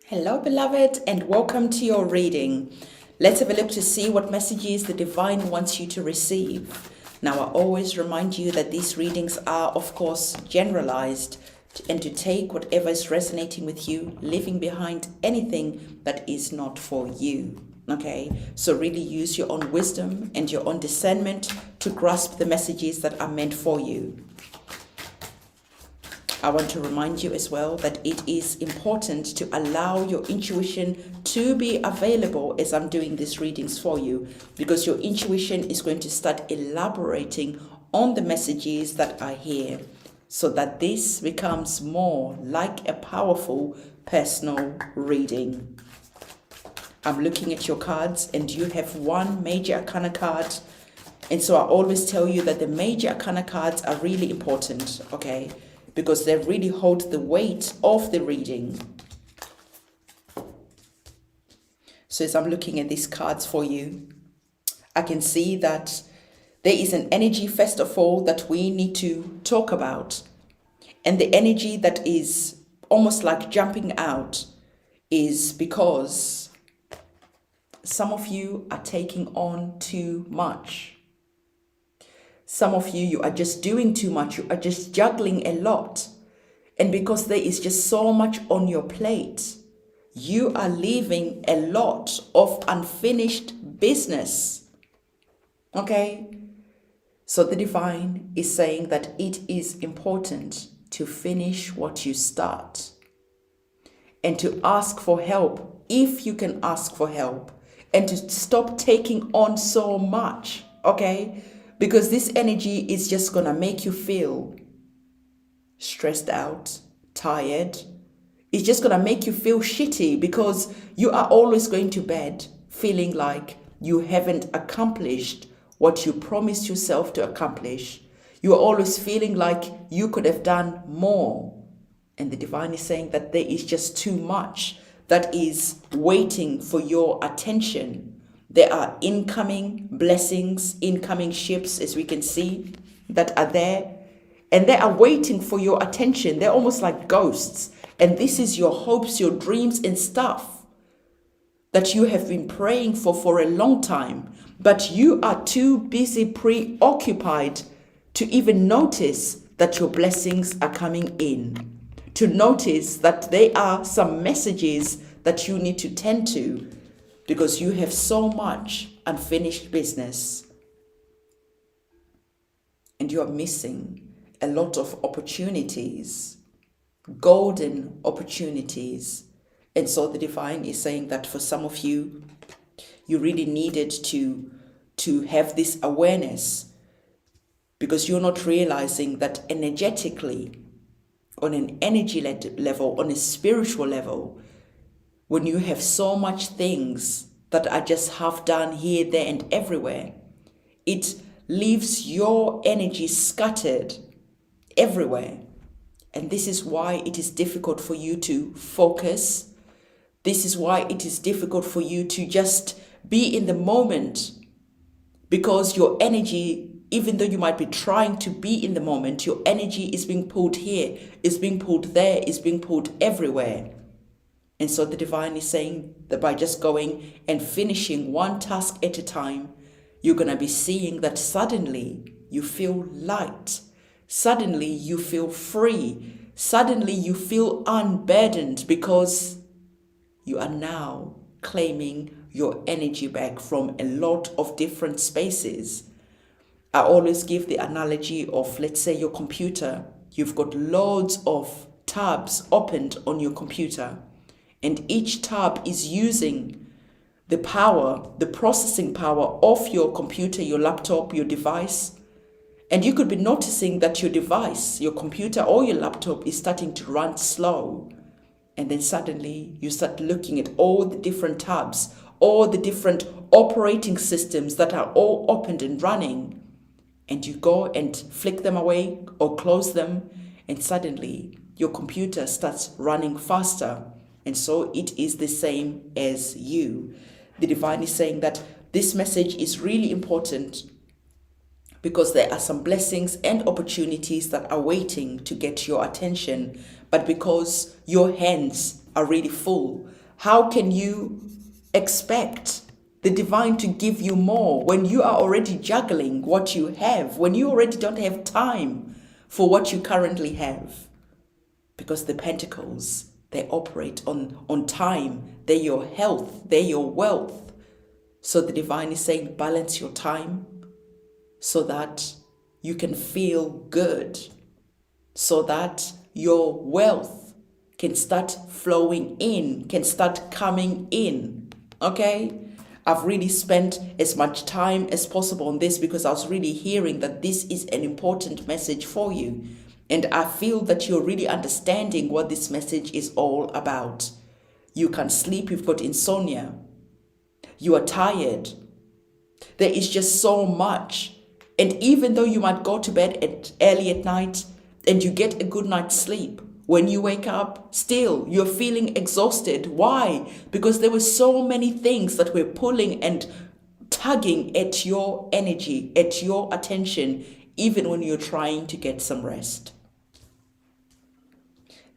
Hello, beloved, and welcome to your reading. Let's have a look to see what messages the divine wants you to receive. Now, I always remind you that these readings are, of course, generalized and to take whatever is resonating with you, leaving behind anything that is not for you. Okay, so really use your own wisdom and your own discernment to grasp the messages that are meant for you. I want to remind you as well that it is important to allow your intuition to be available as I'm doing these readings for you, because your intuition is going to start elaborating on the messages that are here so that this becomes more like a powerful personal reading. I'm looking at your cards and you have one major arcana card. And so I always tell you that the major arcana cards are really important, okay? Because they really hold the weight of the reading. So as I'm looking at these cards for you, I can see that there is an energy, first of all, that we need to talk about. And the energy that is almost like jumping out is because some of you are taking on too much. Some of you are just doing too much. You are just juggling a lot. And because there is just so much on your plate, you are leaving a lot of unfinished business. Okay? So the divine is saying that it is important to finish what you start and to ask for help if you can ask for help, and to stop taking on so much. Okay? Because this energy is just going to make you feel stressed out, tired. It's just going to make you feel shitty because you are always going to bed feeling like you haven't accomplished what you promised yourself to accomplish. You are always feeling like you could have done more. And the divine is saying that there is just too much that is waiting for your attention. There are incoming blessings, incoming ships, as we can see, that are there. And they are waiting for your attention. They're almost like ghosts. And this is your hopes, your dreams and stuff that you have been praying for a long time. But you are too busy, preoccupied to even notice that your blessings are coming in. To notice that there are some messages that you need to tend to, because you have so much unfinished business and you are missing a lot of opportunities, golden opportunities. And so the divine is saying that for some of you, you really needed to have this awareness, because you're not realizing that energetically, on an energy level, on a spiritual level, when you have so much things that are just half done here, there, and everywhere, it leaves your energy scattered everywhere. And this is why it is difficult for you to focus. This is why it is difficult for you to just be in the moment, because your energy, even though you might be trying to be in the moment, your energy is being pulled here, is being pulled there, is being pulled everywhere. And so the divine is saying that by just going and finishing one task at a time, you're going to be seeing that suddenly you feel light. Suddenly you feel free. Suddenly you feel unburdened, because you are now claiming your energy back from a lot of different spaces. I always give the analogy of, let's say, your computer. You've got loads of tabs opened on your computer. And each tab is using the power, the processing power of your computer, your laptop, your device. And you could be noticing that your device, your computer or your laptop is starting to run slow. And then suddenly you start looking at all the different tabs, all the different operating systems that are all opened and running. And you go and flick them away or close them. And suddenly your computer starts running faster. And so it is the same as you. The divine is saying that this message is really important, because there are some blessings and opportunities that are waiting to get your attention. But because your hands are really full. How can you expect the divine to give you more when you are already juggling what you have, when you already don't have time for what you currently have? Because the pentacles, they operate on time. They're your health, they're your wealth. So the divine is saying, balance your time so that you can feel good, so that your wealth can start flowing in, can start coming in. Okay? I've really spent as much time as possible on this because I was really hearing that this is an important message for you. And I feel that you're really understanding what this message is all about. You can't sleep, you've got insomnia. You are tired. There is just so much. And even though you might go to bed early at night and you get a good night's sleep, when you wake up, still you're feeling exhausted. Why? Because there were so many things that were pulling and tugging at your energy, at your attention, even when you're trying to get some rest.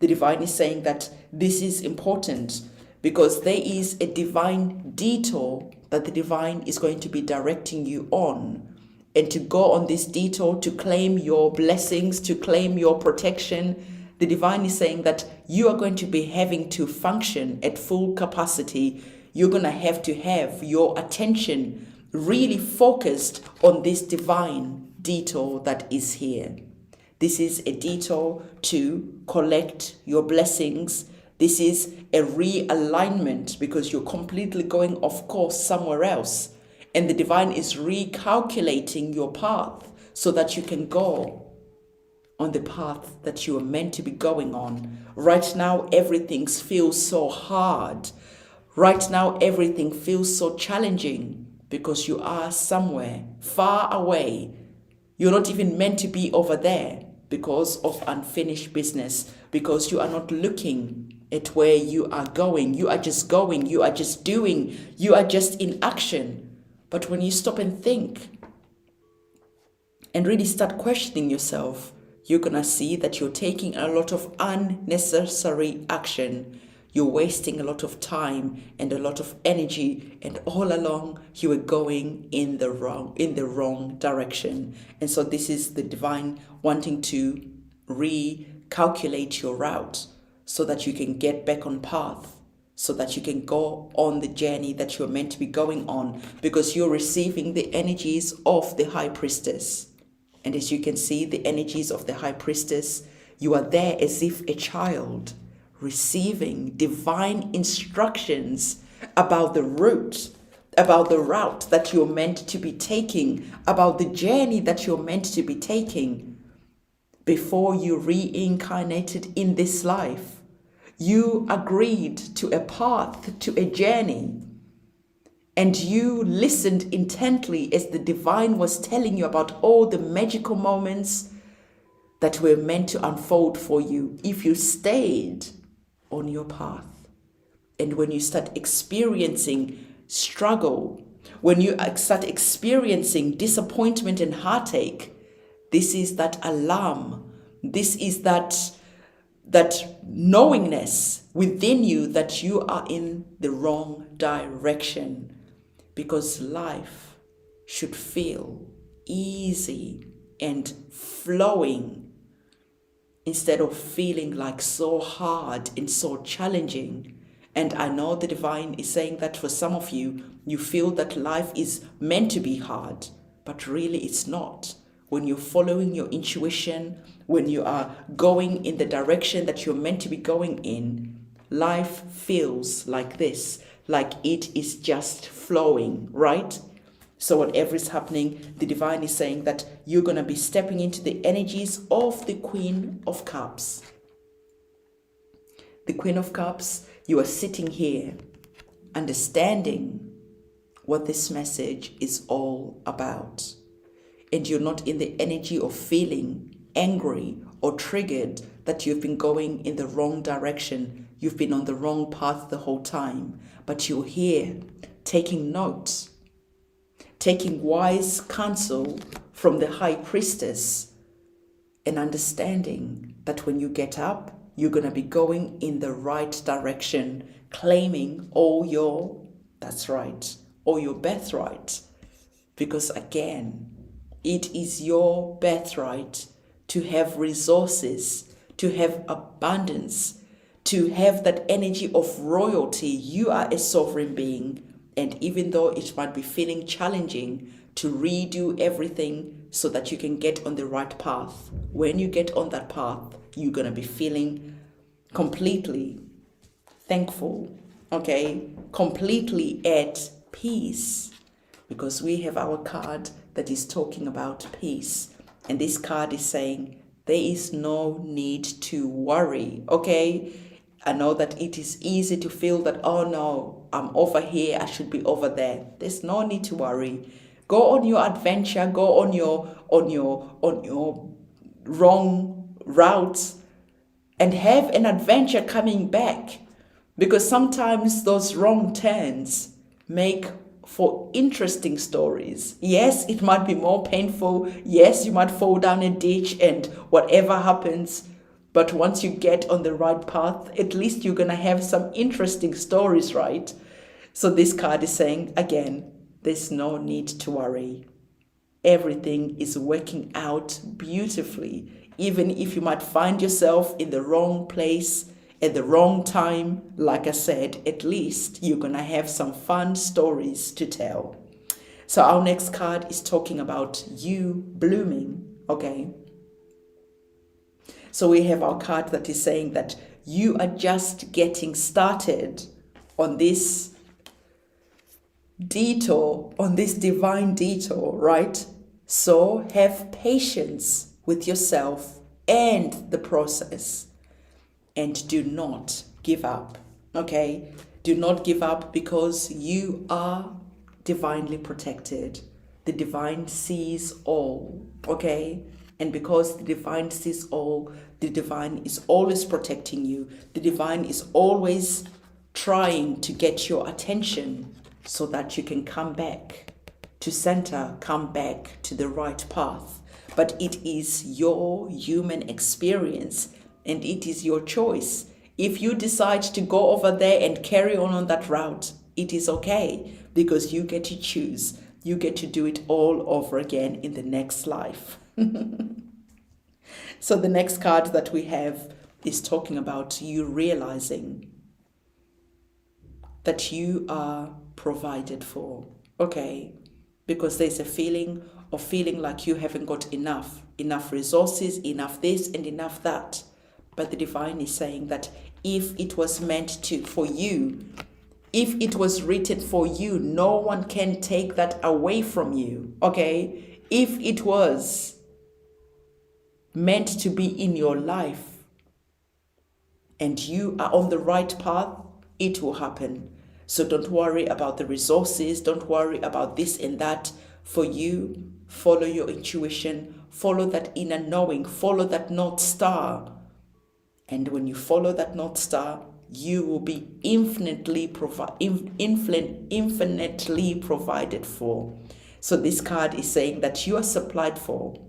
The divine is saying that this is important because there is a divine detour that the divine is going to be directing you on. And to go on this detour, to claim your blessings, to claim your protection, the divine is saying that you are going to be having to function at full capacity. You're going to have your attention really focused on this divine detour that is here. This is a detour to collect your blessings. This is a realignment because you're completely going off course somewhere else. And the divine is recalculating your path so that you can go on the path that you are meant to be going on. Right now, everything feels so hard. Right now, everything feels so challenging because you are somewhere far away. You're not even meant to be over there because of unfinished business, because you are not looking at where you are going. You are just going, you are just doing, you are just in action. But when you stop and think and really start questioning yourself, you're going to see that you're taking a lot of unnecessary action. You're wasting a lot of time and a lot of energy, and all along you are going in the wrong direction. And so this is the divine wanting to recalculate your route so that you can get back on path, so that you can go on the journey that you're meant to be going on, because you're receiving the energies of the High Priestess. And as you can see, the energies of the High Priestess, you are there as if a child receiving divine instructions about the route, about the route that you're meant to be taking, about the journey that you're meant to be taking before you reincarnated in this life. You agreed to a path, to a journey. And you listened intently as the divine was telling you about all the magical moments that were meant to unfold for you if you stayed on your path. And when you start experiencing struggle, when you start experiencing disappointment and heartache, this is that alarm. This is that knowingness within you that you are in the wrong direction. Because life should feel easy and flowing instead of feeling like so hard and so challenging. And I know the divine is saying that for some of you, you feel that life is meant to be hard, but really it's not. When you're following your intuition, when you are going in the direction that you're meant to be going in, life feels like this. Like it is just flowing, right? So whatever is happening, the divine is saying that you're going to be stepping into the energies of the Queen of Cups. The Queen of Cups, you are sitting here understanding what this message is all about. And you're not in the energy of feeling angry or triggered that you've been going in the wrong direction. You've been on the wrong path the whole time. But you're here taking notes, taking wise counsel from the High Priestess, and understanding that when you get up, you're going to be going in the right direction, claiming all your, that's right, all your birthright. Because again, it is your birthright to have resources, to have abundance, to have that energy of royalty. You are a sovereign being. And even though it might be feeling challenging to redo everything so that you can get on the right path, when you get on that path, you're going to be feeling completely thankful, okay? Completely at peace. Because we have our card that is talking about peace. And this card is saying there is no need to worry, okay? I know that it is easy to feel that, oh no, I'm over here, I should be over there. There's no need to worry. Go on your adventure, go on your wrong routes and have an adventure coming back. Because sometimes those wrong turns make for interesting stories. Yes, it might be more painful. Yes, you might fall down a ditch and whatever happens. But once you get on the right path, at least you're going to have some interesting stories, right? So this card is saying, again, there's no need to worry. Everything is working out beautifully. Even if you might find yourself in the wrong place at the wrong time, like I said, at least you're going to have some fun stories to tell. So our next card is talking about you blooming, okay? So we have our card that is saying that you are just getting started on this detour, on this divine detour, right? So have patience with yourself and the process. And do not give up, okay? Do not give up because you are divinely protected. The divine sees all, okay? And because the divine sees all, the divine is always protecting you. The divine is always trying to get your attention so that you can come back to center, come back to the right path. But it is your human experience and it is your choice. If you decide to go over there and carry on that route, it is okay because you get to choose. You get to do it all over again in the next life. So the next card that we have is talking about you realizing that you are provided for, okay? Because there's a feeling of feeling like you haven't got enough resources, enough this and enough that. But the divine is saying that if it was meant to for you, if it was written for you, no one can take that away from you, okay? If it was meant to be in your life and you are on the right path, it will happen. So don't worry about the resources, don't worry about this and that. For you, follow your intuition, follow that inner knowing, follow that North Star. And when you follow that North Star, you will be infinitely provided for. So this card is saying that you are supplied for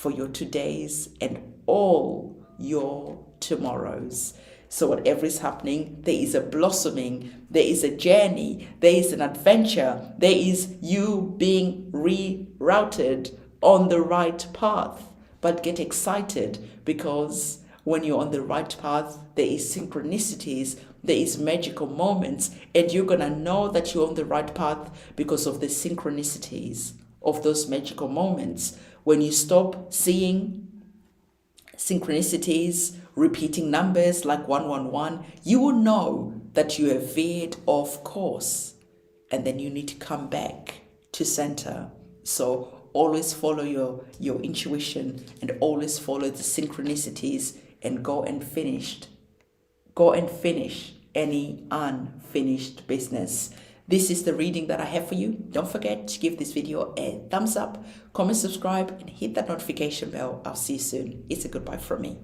your todays and all your tomorrows. So whatever is happening, there is a blossoming, there is a journey, there is an adventure, there is you being rerouted on the right path. But get excited because when you're on the right path, there is synchronicities, there is magical moments, and you're going to know that you're on the right path because of the synchronicities of those magical moments. When you stop seeing synchronicities, repeating numbers like 111, you will know that you have veered off course and then you need to come back to center. So always follow your intuition and always follow the synchronicities and go and finish any unfinished business. This is the reading that I have for you. Don't forget to give this video a thumbs up, comment, subscribe, and hit that notification bell. I'll see you soon. It's a goodbye from me.